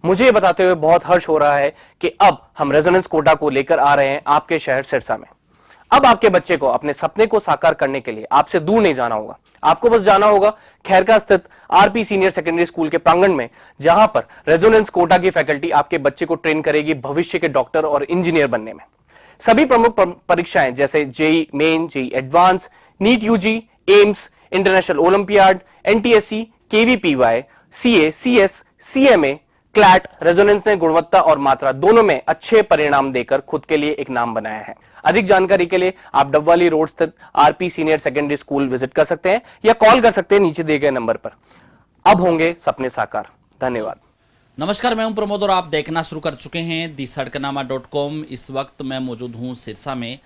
मुझे ये बताते हुए बहुत हर्ष हो रहा है कि अब हम रेजोनेंस कोटा को लेकर आ रहे हैं आपके शहर सिरसा में। अब आपके बच्चे को अपने सपने को साकार करने के लिए आपसे दूर नहीं जाना होगा। आपको बस जाना होगा खैरका स्थित आरपी सीनियर सेकेंडरी स्कूल के प्रांगण में, जहां पर रेजोनेंस कोटा की फैकल्टी आपके बच्चे को ट्रेन करेगी भविष्य के डॉक्टर और इंजीनियर बनने में। सभी प्रमुख परीक्षाएं जैसे JEE Main, JEE Advance, NEET UG, AIIMS, International Olympiad, NTSC, KVPY, CA, CS, CMA, CLAT, Resonance ने गुणवत्ता और मात्रा दोनों में अच्छे परिणाम देकर खुद के लिए एक नाम बनाया है। अधिक जानकारी के लिए आप डबवाली रोड स्थित RP senior secondary school visit कर सकते हैं या कॉल कर सकते हैं नीचे दिए गए नंबर पर। अब होंगे सपने साकार। धन्यवाद। नमस्कार, मैं हूं प्रमोद और आप देखना शुरू कर चुके हैं दी सड़कनामा.com। इस वक्त मैं मौजूद हूं सिरसा में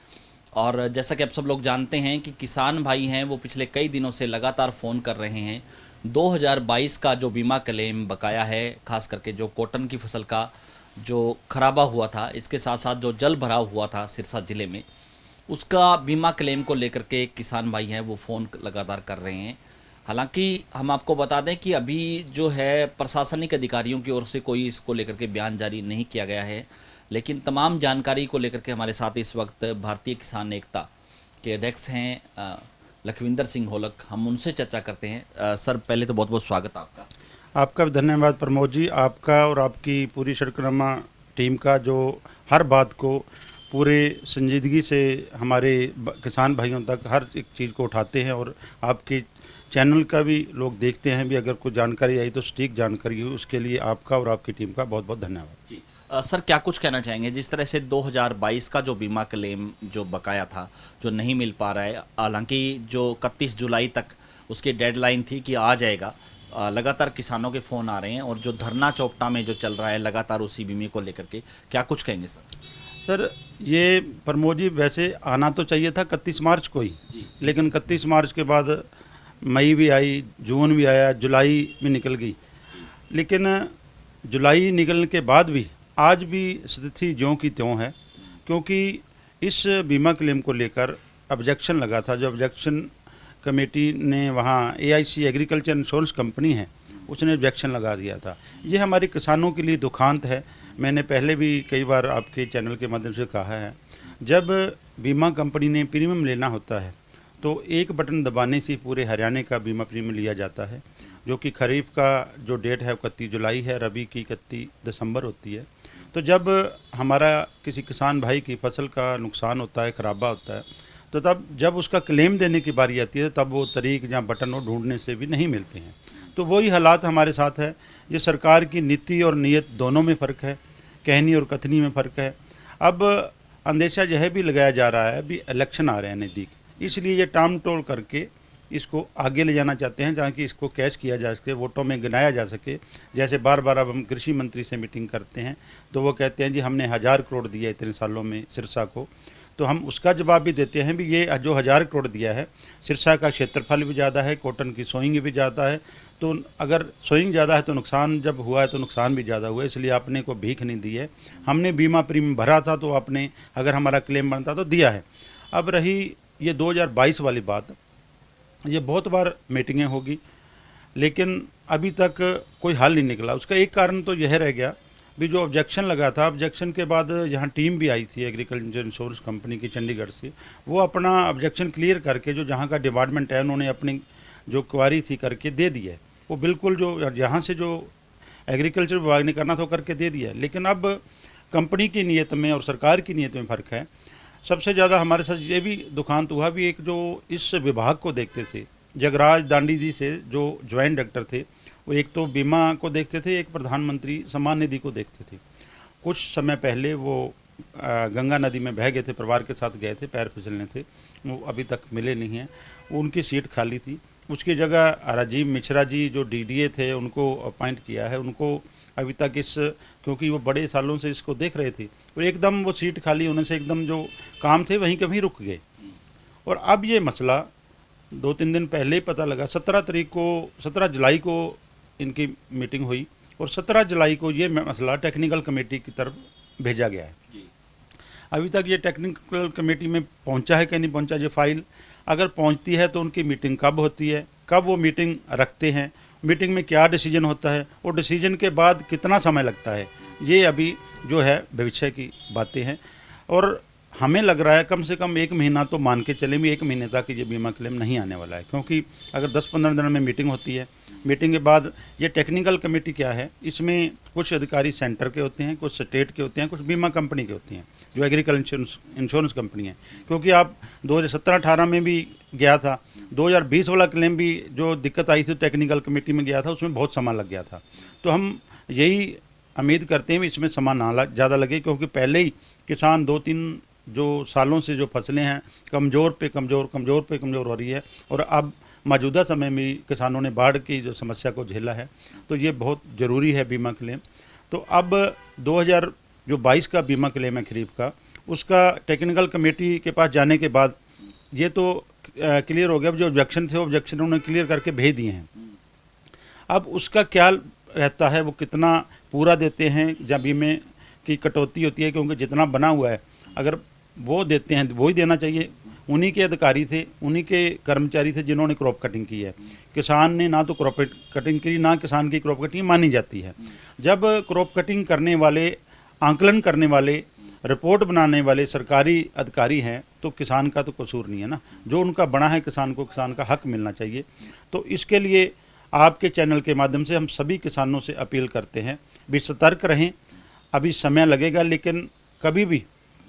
और जैसा कि आप सब लोग जानते हैं कि किसान भाई हैं वो पिछले कई दिनों से लगातार फ़ोन कर रहे हैं। 2022 का जो बीमा क्लेम बकाया है, खास करके जो कॉटन की फसल का जो खराबा हुआ था, इसके साथ साथ जो जल भराव हुआ था सिरसा ज़िले में, उसका बीमा क्लेम को लेकर के किसान भाई हैं वो फ़ोन लगातार कर रहे हैं। हालांकि हम आपको बता दें कि अभी जो है प्रशासनिक अधिकारियों की ओर से कोई इसको लेकर के बयान जारी नहीं किया गया है, लेकिन तमाम जानकारी को लेकर के हमारे साथ इस वक्त भारतीय किसान एकता के अध्यक्ष हैं लखविंदर सिंह होलक। हम उनसे चर्चा करते हैं। सर, पहले तो बहुत बहुत स्वागत आपका। आपका भी धन्यवाद प्रमोद जी, आपका और आपकी पूरी सड़कनामा टीम का, जो हर बात को पूरे संजीदगी से हमारे किसान भाइयों तक हर एक चीज़ को उठाते हैं और आपके चैनल का भी लोग देखते हैं भी। अगर कोई जानकारी आई तो सटीक जानकारी हो, उसके लिए आपका और आपकी टीम का बहुत बहुत धन्यवाद जी। सर, क्या कुछ कहना चाहेंगे? जिस तरह से 2022 का जो बीमा क्लेम जो बकाया था, जो नहीं मिल पा रहा है, हालांकि जो 31 जुलाई तक उसकी डेडलाइन थी कि आ जाएगा, लगातार किसानों के फ़ोन आ रहे हैं और जो धरना चौपटा में जो चल रहा है लगातार उसी बीमे को लेकर के, क्या कुछ कहेंगे सर? सर, ये प्रमोद जी वैसे आना तो चाहिए था 31 मार्च को ही, लेकिन 31 मार्च के बाद मई भी आई, जून भी आया, जुलाई भी निकल गई। लेकिन जुलाई निकलने के बाद भी आज भी स्थिति ज्यों की त्यों है, क्योंकि इस बीमा क्लेम को लेकर ऑब्जेक्शन लगा था। जो ऑब्जेक्शन कमेटी ने वहाँ एआईसी एग्रीकल्चर इंश्योरेंस कंपनी है, उसने ऑब्जेक्शन लगा दिया था। ये हमारे किसानों के लिए दुखांत है। मैंने पहले भी कई बार आपके चैनल के माध्यम से कहा है, जब बीमा कंपनी ने प्रीमियम लेना होता है तो एक बटन दबाने से पूरे हरियाणा का बीमा प्रीमियम लिया जाता है, जो कि खरीफ का जो डेट है 31 जुलाई है, रबी की 31 दिसंबर होती है। तो जब हमारा किसी किसान भाई की फसल का नुकसान होता है, खराबा होता है, तो तब जब उसका क्लेम देने की बारी आती है तब वो तारीख या बटन वो ढूंढने से भी नहीं मिलते हैं। तो वही हालात हमारे साथ है। ये सरकार की नीति और नीयत दोनों में फ़र्क है, कहनी और कथनी में फ़र्क है। अब अंदेशा यह भी लगाया जा रहा है, अभी इलेक्शन आ रहे हैं नज़दीक, इसलिए ये टाम टोल करके इसको आगे ले जाना चाहते हैं, जहाँ कि इसको कैश किया जा सके, वोटों में गिनाया जा सके। जैसे बार बार अब हम कृषि मंत्री से मीटिंग करते हैं तो वो कहते हैं जी हमने 1000 करोड़ दिया इतने सालों में सिरसा को, तो हम उसका जवाब भी देते हैं भी ये जो 1000 करोड़ दिया है, सिरसा का क्षेत्रफल भी ज़्यादा है, कॉटन की सोइंग भी ज़्यादा है, तो अगर सोइंग ज़्यादा है तो नुकसान जब हुआ है तो नुकसान भी ज़्यादा हुआ है, इसलिए आपने को भीख नहीं दी है। हमने बीमा प्रीमियम भरा था तो आपने अगर हमारा क्लेम बनता तो दिया है। अब रही ये 2022 वाली बात, ये बहुत बार मीटिंगें होगी लेकिन अभी तक कोई हल नहीं निकला। उसका एक कारण तो यह रह गया भी जो ऑब्जेक्शन लगा था, ऑब्जेक्शन के बाद यहाँ टीम भी आई थी एग्रीकल्चर इंश्योरेंस कंपनी की चंडीगढ़ से, वो अपना ऑब्जेक्शन क्लियर करके जो जहाँ का डिपार्टमेंट है उन्होंने अपनी जो क्वारी थी करके दे दी है। वो बिल्कुल जो यहाँ से जो एग्रीकल्चर विभाग ने करना था वो करके दे दिया है। लेकिन अब कंपनी की नीयत में और सरकार की नीयत में फ़र्क है। सबसे ज़्यादा हमारे साथ ये भी दुखांत हुआ भी, एक जो इस विभाग को देखते थे जगराज दांडी जी से, जो ज्वाइंट डायरेक्टर थे, वो एक तो बीमा को देखते थे, एक प्रधानमंत्री सम्मान निधि को देखते थे। कुछ समय पहले वो गंगा नदी में बह गए थे, परिवार के साथ गए थे, पैर फिसलने थे, वो अभी तक मिले नहीं हैं। उनकी सीट खाली थी, उसकी जगह राजीव मिश्रा जी जो डीडीए थे उनको अपॉइंट किया है। उनको अभी तक क्योंकि वो बड़े सालों से इसको देख रहे थे, और एकदम वो सीट खाली होने से एकदम जो काम थे वहीं कहीं रुक गए। और अब ये मसला 2-3 दिन पहले ही पता लगा, 17 जुलाई को इनकी मीटिंग हुई और 17 जुलाई को ये मसला टेक्निकल कमेटी की तरफ भेजा गया है। अभी तक ये टेक्निकल कमेटी में पहुंचा है कि नहीं पहुंचा, ये फाइल अगर पहुंचती है तो उनकी मीटिंग कब होती है, कब वो मीटिंग रखते हैं, मीटिंग में क्या डिसीजन होता है और डिसीजन के बाद कितना समय लगता है, ये अभी जो है भविष्य की बातें हैं। और हमें लग रहा है कम से कम 1 महीना तो मान के चले भी 1 महीने तक ये बीमा क्लेम नहीं आने वाला है, क्योंकि अगर 10-15 दिन में मीटिंग होती है, मीटिंग के बाद ये टेक्निकल कमेटी क्या है, इसमें कुछ अधिकारी सेंटर के होते हैं, कुछ स्टेट के होते हैं, कुछ बीमा कंपनी के होते हैं, जो एग्रीकल्चर इंश्योरेंस कंपनी है। क्योंकि आप 2017-18 में भी गया था, 2020 वाला क्लेम भी जो दिक्कत आई थी टेक्निकल कमेटी में गया था, उसमें बहुत समय लग गया था। तो हम यही उम्मीद करते हैं इसमें समय ना ज़्यादा लगे, क्योंकि पहले ही किसान 2-3 जो सालों से जो फसलें हैं कमज़ोर पे कमज़ोर हो रही है, और अब मौजूदा समय में किसानों ने बाढ़ की जो समस्या को झेला है, तो ये बहुत ज़रूरी है बीमा क्लेम। तो अब 2022 का बीमा क्लेम है खरीफ का, उसका टेक्निकल कमेटी के पास जाने के बाद ये तो क्लियर हो गया, जो ऑब्जेक्शन थे ऑब्जेक्शन उन्होंने क्लियर करके भेज दिए हैं। अब उसका क्या रहता है, वो कितना पूरा देते हैं, जब बीमे की कटौती होती है, क्योंकि जितना बना हुआ है अगर वो देते हैं वो ही देना चाहिए। उन्हीं के अधिकारी थे, उन्हीं के कर्मचारी थे जिन्होंने क्रॉप कटिंग की है। किसान ने ना तो क्रॉप कटिंग की, ना किसान की क्रॉप कटिंग मानी जाती है। जब क्रॉप कटिंग करने वाले, आंकलन करने वाले, रिपोर्ट बनाने वाले सरकारी अधिकारी हैं, तो किसान का तो कसूर नहीं है ना। जो उनका बना है किसान को, किसान का हक मिलना चाहिए। तो इसके लिए आपके चैनल के माध्यम से हम सभी किसानों से अपील करते हैं, भी सतर्क रहें। अभी समय लगेगा, लेकिन कभी भी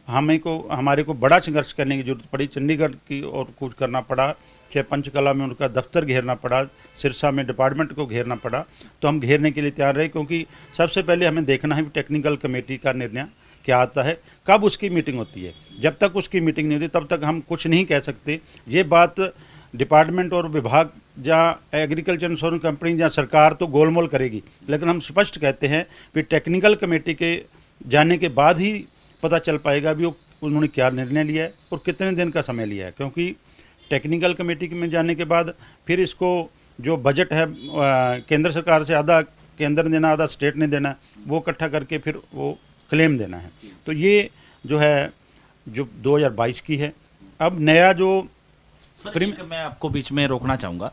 हमारे को बड़ा संघर्ष करने की जरूरत पड़ी। चंडीगढ़ की और कुछ करना पड़ा, चाहे पंचकला में उनका दफ्तर घेरना पड़ा, सिरसा में डिपार्टमेंट को घेरना पड़ा, तो हम घेरने के लिए तैयार रहे। क्योंकि सबसे पहले हमें देखना है टेक्निकल कमेटी का निर्णय क्या आता है, कब उसकी मीटिंग होती है। जब तक उसकी मीटिंग नहीं होती तब तक हम कुछ नहीं कह सकते। ये बात डिपार्टमेंट और विभाग या एग्रीकल्चर इंश्योरेंस कंपनी या सरकार तो गोलमोल करेगी, लेकिन हम स्पष्ट कहते हैं कि टेक्निकल कमेटी के जाने के बाद ही पता चल पाएगा भी उन्होंने क्या निर्णय लिया है और कितने दिन का समय लिया है। क्योंकि टेक्निकल कमेटी में जाने के बाद फिर इसको जो बजट है केंद्र सरकार से आधा केंद्र ने देना, आधा स्टेट ने देना, वो इकट्ठा करके फिर वो क्लेम देना है। तो ये जो है जो 2022 की है। अब नया जो सर, एक मैं आपको बीच में रोकना चाहूँगा,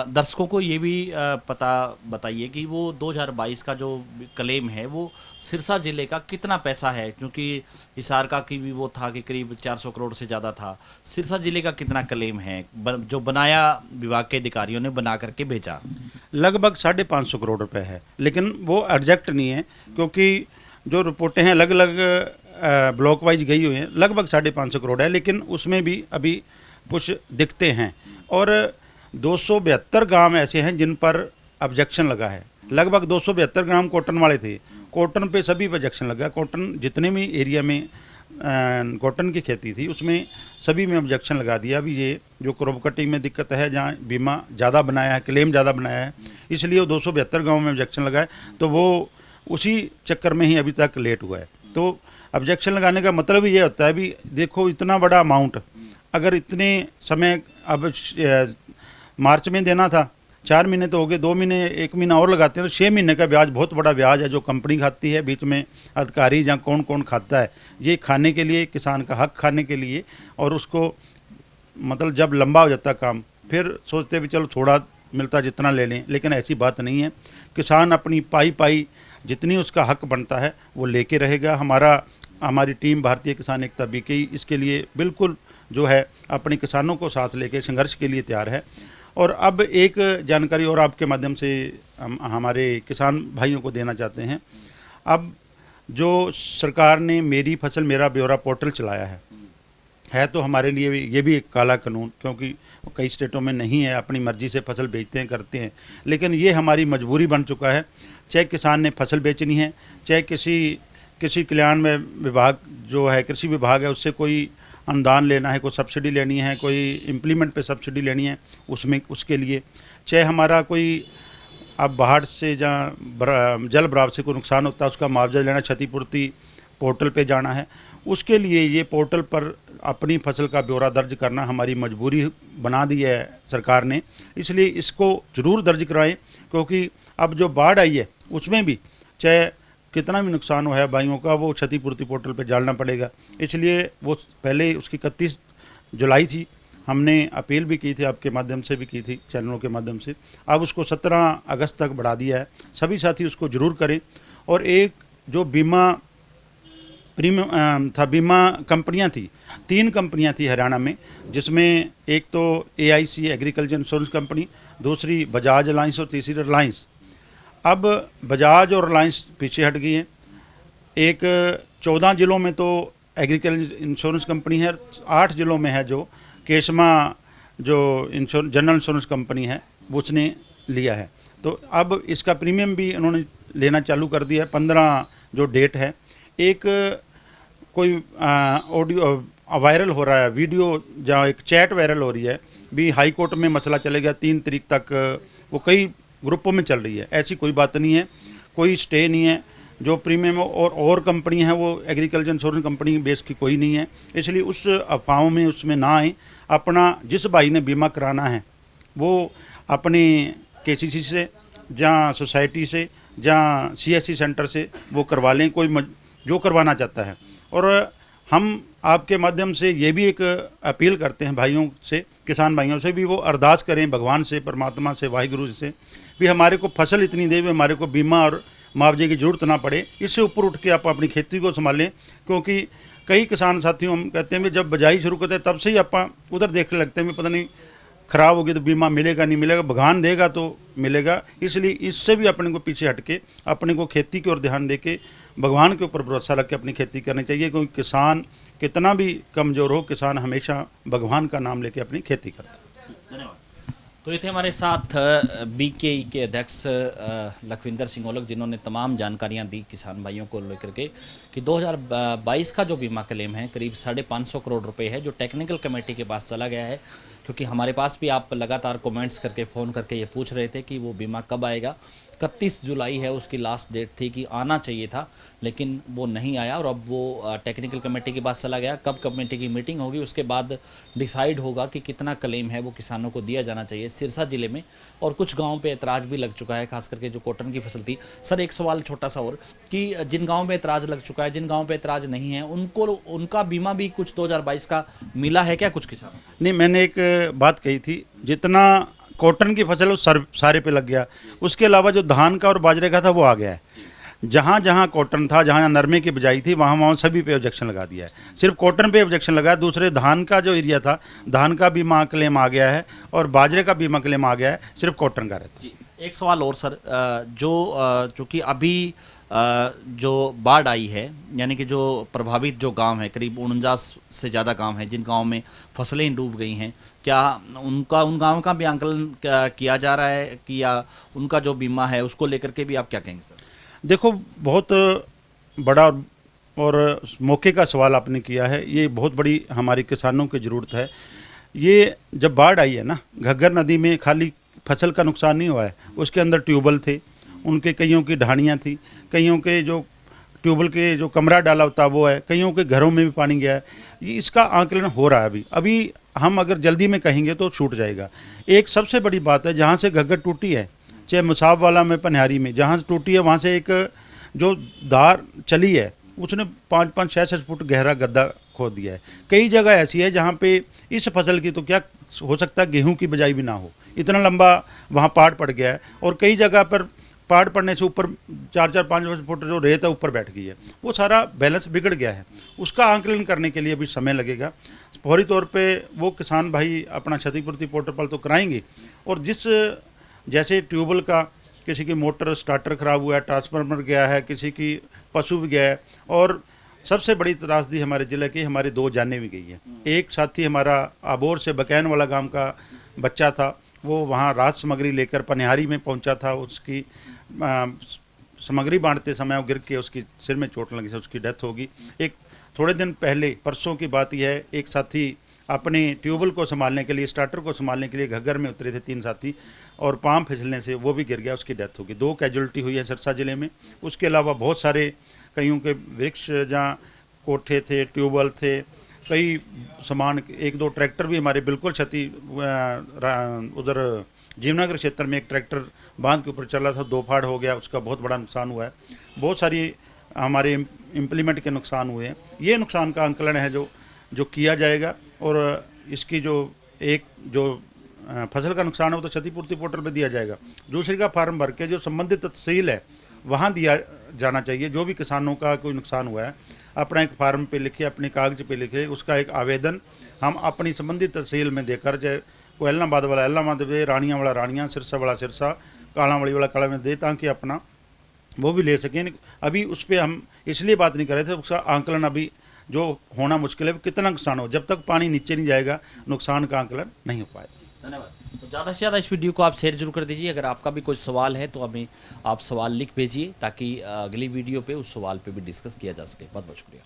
दर्शकों को ये भी पता बताइए कि वो 2022 का जो क्लेम है वो सिरसा जिले का कितना पैसा है, क्योंकि हिसार का की भी वो था कि करीब 400 करोड़ से ज़्यादा था। सिरसा जिले का कितना क्लेम है जो बनाया विभाग के अधिकारियों ने बना करके बेचा? लगभग 550 करोड़ रुपए है, लेकिन वो एग्जैक्ट नहीं है, क्योंकि जो रिपोर्टें हैं अलग अलग ब्लॉक वाइज गई हुई हैं। लगभग 550 करोड़ है, लेकिन उसमें भी अभी कुछ दिखते हैं। और 272 गांव ऐसे हैं जिन पर ऑब्जेक्शन लगा है। लगभग 272 ग्राम कॉटन वाले थे, कॉटन पे सभी पर ऑब्जेक्शन लगा। कॉटन जितने भी एरिया में कॉटन की खेती थी उसमें सभी में ऑब्जेक्शन लगा दिया। अभी ये जो क्रॉप कटिंग में दिक्कत है, जहाँ बीमा ज़्यादा बनाया है, क्लेम ज़्यादा बनाया है, इसलिए वो 272 गाँव में ऑब्जेक्शन लगाए, तो वो उसी चक्कर में ही अभी तक लेट हुआ है। तो ऑब्जेक्शन लगाने का मतलब ये होता है भी देखो इतना बड़ा अमाउंट अगर इतने समय, अब मार्च में देना था, 4 महीने तो हो गए, 2 महीने 1 महीना और लगाते हैं तो 6 महीने का ब्याज बहुत बड़ा ब्याज है जो कंपनी खाती है। बीच में अधिकारी या कौन कौन खाता है, ये खाने के लिए, किसान का हक खाने के लिए। और उसको मतलब जब लंबा हो जाता काम फिर सोचते भी चलो थोड़ा मिलता जितना ले लें, लेकिन ऐसी बात नहीं है। किसान अपनी पाई जितनी उसका हक बनता है वो लेके रहेगा। हमारी टीम भारतीय किसान एकता बीके इसके लिए बिल्कुल जो है अपने किसानों को साथ लेके संघर्ष के लिए तैयार है। और अब एक जानकारी और आपके माध्यम से हम हमारे किसान भाइयों को देना चाहते हैं। अब जो सरकार ने मेरी फसल मेरा ब्यौरा पोर्टल चलाया है तो हमारे लिए ये भी एक काला कानून, क्योंकि कई स्टेटों में नहीं है, अपनी मर्जी से फसल बेचते हैं, करते हैं, लेकिन ये हमारी मजबूरी बन चुका है। चाहे किसान ने फसल बेचनी है, चाहे किसी कल्याण में विभाग जो है कृषि विभाग है उससे कोई अनुदान लेना है, कोई सब्सिडी लेनी है, कोई इम्प्लीमेंट पे सब्सिडी लेनी है, उसके लिए, चाहे हमारा कोई अब बाढ़ से जहाँ जल भराव से कोई नुकसान होता है उसका मुआवजा लेना, क्षतिपूर्ति पोर्टल पे जाना है, उसके लिए ये पोर्टल पर अपनी फसल का ब्यौरा दर्ज करना हमारी मजबूरी बना दी है सरकार ने। इसलिए इसको ज़रूर दर्ज कराएं, क्योंकि अब जो बाढ़ आई है उसमें भी चाहे कितना भी नुकसान हुआ है भाइयों का, वो क्षतिपूर्ति पोर्टल पे डालना पड़ेगा। इसलिए वो पहले उसकी 31 जुलाई थी, हमने अपील भी की थी, आपके माध्यम से भी की थी, चैनलों के माध्यम से। अब उसको 17 अगस्त तक बढ़ा दिया है। सभी साथी उसको ज़रूर करें। और एक जो बीमा प्रीमियम था, बीमा कंपनियां थी, 3 कंपनियां थी हरियाणा में, जिसमें एक तो AIC एग्रीकल्चर इंश्योरेंस कंपनी, दूसरी बजाज अलायंस और तीसरी रिलायंस। अब बजाज और रिलायंस पीछे हट गई है। एक 14 जिलों में तो एग्रीकल्चर इंश्योरेंस कंपनी है, 8 जिलों में है जो केशमा जो जनरल इंश्योरेंस कंपनी है उसने लिया है। तो अब इसका प्रीमियम भी उन्होंने लेना चालू कर दिया है। 15 जो डेट है, एक कोई ऑडियो वायरल हो रहा है, वीडियो जहाँ एक चैट वायरल हो रही है भी, हाई कोर्ट में मसला चलेगा 3 तारीख तक, वो कई ग्रुपों में चल रही है। ऐसी कोई बात नहीं है, कोई स्टे नहीं है। जो प्रीमियम और कंपनी है वो एग्रीकल्चर इंश्योरेंस कंपनी बेस की कोई नहीं है, इसलिए उस अफवाहों में उसमें ना आए। अपना जिस भाई ने बीमा कराना है वो अपने KCC से, जहाँ सोसाइटी से, जहाँ CSC सेंटर से वो करवा लें, कोई जो करवाना चाहता है। और हम आपके माध्यम से ये भी एक अपील करते हैं भाइयों से, किसान भाइयों से भी, वो अरदास करें भगवान से, परमात्मा से, वाहिगुरु से भी हमारे को फसल इतनी दे, हमारे को बीमा और मुआवजे की ज़रूरत ना पड़े। इससे ऊपर उठ के आप अपनी खेती को संभालें, क्योंकि कई किसान साथियों हम कहते हैं कि जब बजाई शुरू करते हैं तब से ही आप उधर देखने लगते हैं, पता नहीं खराब होगी तो बीमा मिलेगा नहीं मिलेगा, भगवान देगा तो मिलेगा। इसलिए इससे भी अपने को पीछे हट के अपने को खेती की ओर ध्यान दे के भगवान के ऊपर भरोसा रख के अपनी खेती करनी चाहिए, क्योंकि किसान कितना भी कमज़ोर हो, किसान हमेशा भगवान का नाम लेके अपनी खेती करता है। धन्यवाद। तो ये थे हमारे साथ BKE के अध्यक्ष लखविंदर सिंह ओलख, जिन्होंने तमाम जानकारियां दी किसान भाइयों को लेकर के कि 2022 का जो बीमा क्लेम है करीब 550 करोड़ रुपए है, जो टेक्निकल कमेटी के पास चला गया है। क्योंकि हमारे पास भी आप लगातार कमेंट्स करके फ़ोन करके ये पूछ रहे थे कि वो बीमा कब आएगा। 31 जुलाई है उसकी लास्ट डेट थी कि आना चाहिए था, लेकिन वो नहीं आया और अब वो टेक्निकल कमेटी के पास चला गया। कब कमेटी की मीटिंग होगी उसके बाद डिसाइड होगा कि कितना क्लेम है वो किसानों को दिया जाना चाहिए। सिरसा जिले में और कुछ गाँव पे ऐतराज़ भी लग चुका है, खास करके जो कॉटन की फसल थी। सर एक सवाल छोटा सा और, कि जिन गाँव में ऐतराज़ लग चुका है, जिन गाँव पे ऐतराज़ नहीं है, उनको उनका बीमा भी कुछ 2022 का मिला है क्या कुछ किसानों? नहीं, मैंने एक बात कही थी, जितना कॉटन की फसल उस सारे पे लग गया, उसके अलावा जो धान का और बाजरे का था वो आ गया है। जहाँ जहाँ कॉटन था, जहाँ नरमे की बिजाई थी, वहाँ वहाँ सभी पे ऑब्जेक्शन लगा दिया है। सिर्फ कॉटन पे ऑब्जेक्शन लगा है, दूसरे धान का जो एरिया था, धान का बीमा क्लेम आ गया है और बाजरे का बीमा क्लेम आ गया है, सिर्फ कॉटन का रहता है। एक सवाल और सर, चूँकि अभी जो बाढ़ आई है, यानी कि जो प्रभावित जो गांव है, करीब 49 से ज़्यादा गांव हैं जिन गांव में फसलें डूब गई हैं, क्या उन गांव का भी आंकलन किया जा रहा है कि या उनका जो बीमा है उसको लेकर के भी आप क्या कहेंगे सर? देखो, बहुत बड़ा और मौके का सवाल आपने किया है। ये बहुत बड़ी हमारी किसानों की ज़रूरत है। ये जब बाढ़ आई है ना, घग्गर नदी में खाली फसल का नुकसान नहीं हुआ है, उसके अंदर ट्यूबवेल थे, उनके कईयों की ढाणियाँ थी, कईयों के जो ट्यूबवेल के जो कमरा डाला होता वो है, कईयों के घरों में भी पानी गया है। ये इसका आंकलन हो रहा है अभी हम अगर जल्दी में कहेंगे तो छूट जाएगा। एक सबसे बड़ी बात है, जहाँ से घग्गर टूटी है, चाहे मुसाब वाला में, पनिहारी में, जहाँ से टूटी है वहाँ से एक जो धार चली है उसने 5-6 फुट गहरा गड्ढा खोद दिया है। कई जगह ऐसी है जहाँ पे इस फसल की तो क्या हो सकता है गेहूँ की बिजाई भी ना हो, इतना लंबा वहाँ पहाड़ पड़ गया है। और कई जगह पर पहाड़ पड़ने से ऊपर 4-5 फुट जो रेत है ऊपर बैठ गई है, वो सारा बैलेंस बिगड़ गया है। उसका आंकलन करने के लिए अभी समय लगेगा। फौरी तौर पे वो किसान भाई अपना क्षतिपूर्ति पोर्टल तो कराएंगे, और जैसे ट्यूबवेल का किसी की मोटर स्टार्टर खराब हुआ है, ट्रांसफार्मर गया है, किसी की पशु भी गया है, और सबसे बड़ी त्रासदी हमारे ज़िले की, हमारी 2 जानें भी गई है। एक साथी हमारा आबोर से बकैन वाला गांव का बच्चा था, वो वहाँ राहत सामग्री लेकर पनिहारी में पहुँचा था, उसकी सामग्री बांटते समय वो गिर के उसकी सिर में चोट लगी से उसकी डेथ होगी। एक थोड़े दिन पहले परसों की बात यह है, एक साथी अपने ट्यूबवेल को संभालने के लिए, स्टार्टर को संभालने के लिए घग्गर में उतरे थे 3 साथी, और पाम फिसलने से वो भी गिर गया, उसकी डेथ होगी। 2 कैजुअल्टी हुई है सिरसा जिले में। उसके अलावा बहुत सारे कईयों के वृक्ष, जहाँ कोठे थे, ट्यूबवेल थे, कई सामान, 1-2 ट्रैक्टर भी हमारे बिल्कुल क्षति। उधर जीवनगर क्षेत्र में एक ट्रैक्टर बांध के ऊपर चला था, 2 फाड़ हो गया, उसका बहुत बड़ा नुकसान हुआ है। बहुत सारी हमारे इम्प्लीमेंट के नुकसान हुए हैं। ये नुकसान का आंकलन है जो किया जाएगा, और इसकी जो एक जो फसल का नुकसान है वो तो क्षतिपूर्ति पोर्टल पे दिया जाएगा, दूसरी का फार्म भर के जो संबंधित तहसील है वहाँ दिया जाना चाहिए। जो भी किसानों का कोई नुकसान हुआ है अपना एक फार्म पे लिखे, अपने कागज पे लिखे, उसका एक आवेदन हम अपनी संबंधित तहसील में देकर, चाहे कोई इलाहाबाद वाला इलाहाबाद दे, रानिया वाला रानिया, सिरसा वाला सिरसा, कालावाड़ी वाला काला में दे, ताकि अपना वो भी ले सकें। अभी उस पर हम इसलिए बात नहीं कर रहे थे, उसका आंकलन अभी जो होना मुश्किल है, कितना नुकसान हो, जब तक पानी नीचे नहीं जाएगा नुकसान का आंकलन नहीं हो पाएगा। धन्यवाद। तो ज़्यादा से ज़्यादा इस वीडियो को आप शेयर जरूर कर दीजिए। अगर आपका भी कोई सवाल है तो हमें आप सवाल लिख भेजिए, ताकि अगली वीडियो पे उस सवाल पे भी डिस्कस किया जा सके। बहुत बहुत शुक्रिया।